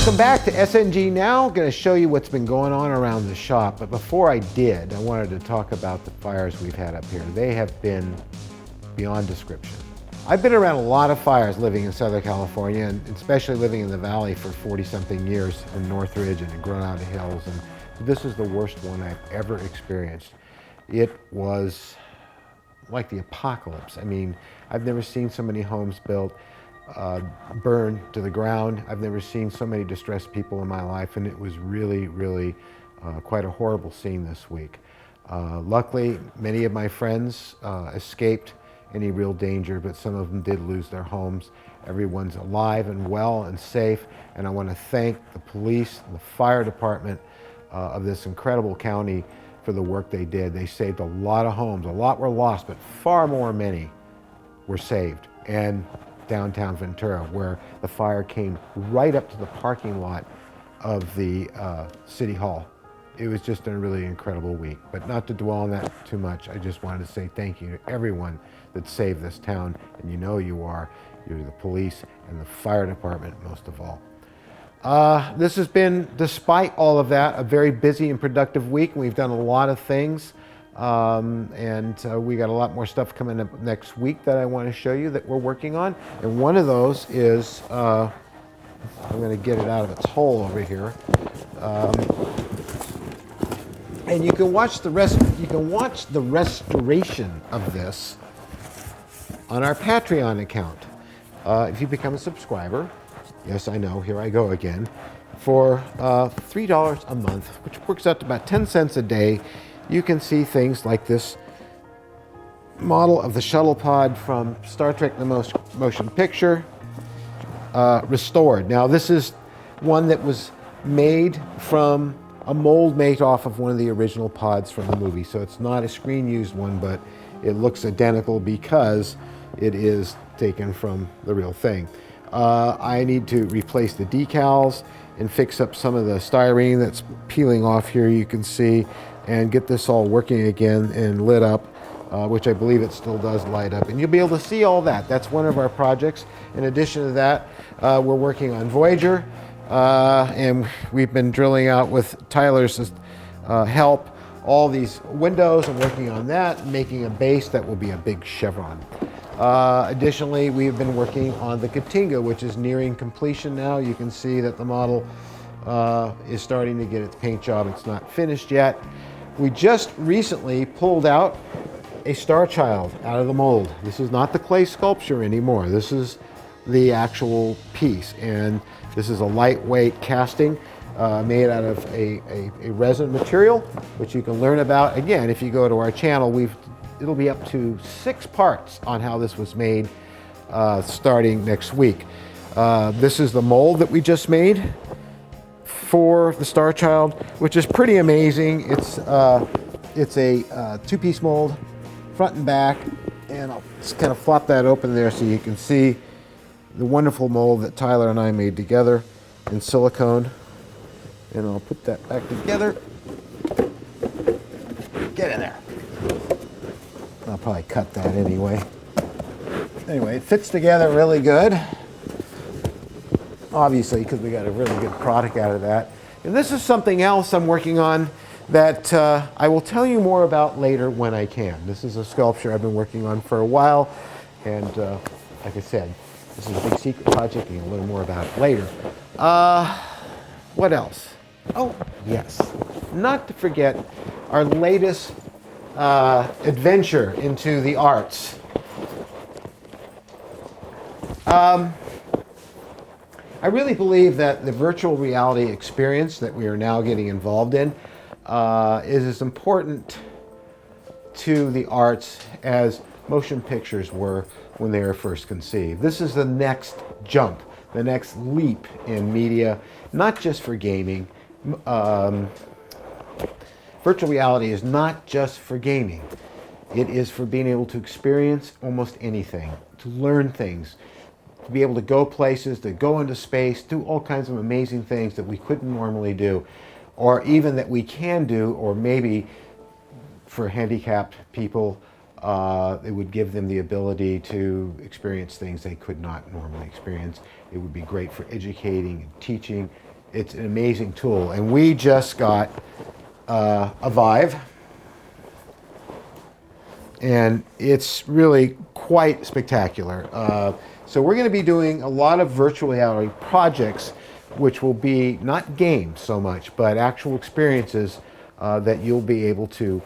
Welcome back to SNG Now. I'm going to show you what's been going on around the shop. But before I did, I wanted to talk about the fires we've had up here. They have been beyond description. I've been around a lot of fires living in Southern California, and especially living in the Valley for 40-something years in Northridge and in Granada Hills. And this is the worst one I've ever experienced. It was like the apocalypse. I mean, I've never seen so many homes built, burned to the ground. I've never seen so many distressed people in my life, and it was really, really quite a horrible scene this week. Luckily, many of my friends escaped any real danger, but some of them did lose their homes. Everyone's alive and well and safe, and I want to thank the police and the fire department of this incredible county for the work they did. They saved a lot of homes. A lot were lost, but far many were saved. And downtown Ventura, where the fire came right up to the parking lot of the City Hall. It was just a really incredible week. But not to dwell on that too much, I just wanted to say thank you to everyone that saved this town, and you know you are. You're the police and the fire department most of all. This has been, despite all of that, a very busy and productive week. We've done a lot of things, and we got a lot more stuff coming up next week that I want to show you that we're working on. And one of those is, I'm going to get it out of its hole over here. And you can watch the restoration of this on our Patreon account. If you become a subscriber, yes, I know, here I go again, for $3 a month, which works out to about 10 cents a day, you can see things like this model of the shuttle pod from Star Trek The Motion Picture, restored. Now, this is one that was made from a mold made off of one of the original pods from the movie. So it's not a screen-used one, but it looks identical because it is taken from the real thing. I need to replace the decals and fix up some of the styrene that's peeling off here, you can see, and get this all working again and lit up, which I believe it still does light up. And you'll be able to see all that. That's one of our projects. In addition to that, we're working on Voyager, and we've been drilling out with Tyler's help all these windows and working on that, making a base that will be a big chevron. Additionally, we've been working on the Katinga, which is nearing completion now. You can see that the model is starting to get its paint job. It's not finished yet. We just recently pulled out a Star Child out of the mold. This is not the clay sculpture anymore. This is the actual piece, and this is a lightweight casting made out of a resin material, which you can learn about. Again, if you go to our channel, it'll be up to 6 parts on how this was made starting next week. This is the mold that we just made for the Star Child, which is pretty amazing. It's a 2-piece mold, front and back, and I'll just kind of flop that open there so you can see the wonderful mold that Tyler and I made together in silicone. And I'll put that back together. Get in there. I'll probably cut that anyway. Anyway, it fits together really good. Obviously, because we got a really good product out of that. And this is something else I'm working on that I will tell you more about later when I can. This is a sculpture I've been working on for a while. And like I said, this is a big secret project, and you'll learn more about it later. What else? Oh, yes. Not to forget our latest adventure into the arts. I really believe that the virtual reality experience that we are now getting involved in is as important to the arts as motion pictures were when they were first conceived. This is the next jump, the next leap in media, not just for gaming. Virtual reality is not just for gaming. It is for being able to experience almost anything, to learn things, to be able to go places, to go into space, do all kinds of amazing things that we couldn't normally do, or even that we can do, or maybe for handicapped people, it would give them the ability to experience things they could not normally experience. It would be great for educating and teaching It's an amazing tool. And we just got a Vive, and it's really quite spectacular. So we're going to be doing a lot of virtual reality projects, which will be not games so much, but actual experiences that you'll be able to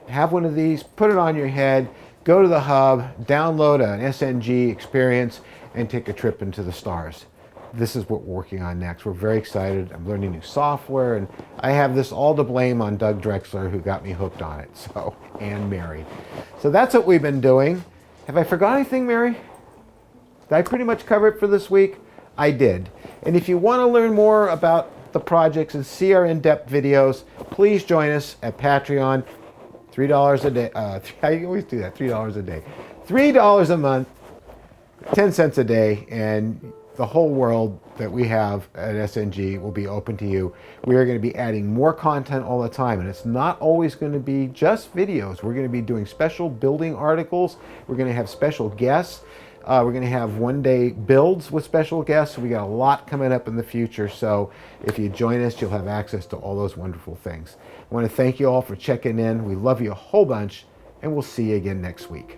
have one of these, put it on your head, go to the hub, download an SNG experience, and take a trip into the stars. This is what we're working on next. We're very excited. I'm learning new software, and I have this all to blame on Doug Drexler, who got me hooked on it, so, and Mary. So that's what we've been doing. Have I forgot anything, Mary? Did I pretty much cover it for this week? I did. And if you want to learn more about the projects and see our in-depth videos, please join us at Patreon. $3 a day. I always do that, $3 a day. $3 a month, 10 cents a day, and the whole world that we have at SNG will be open to you. We are going to be adding more content all the time, and it's not always going to be just videos. We're going to be doing special building articles. We're going to have special guests. We're going to have one-day builds with special guests. We got a lot coming up in the future, so if you join us, you'll have access to all those wonderful things. I want to thank you all for checking in. We love you a whole bunch, and we'll see you again next week.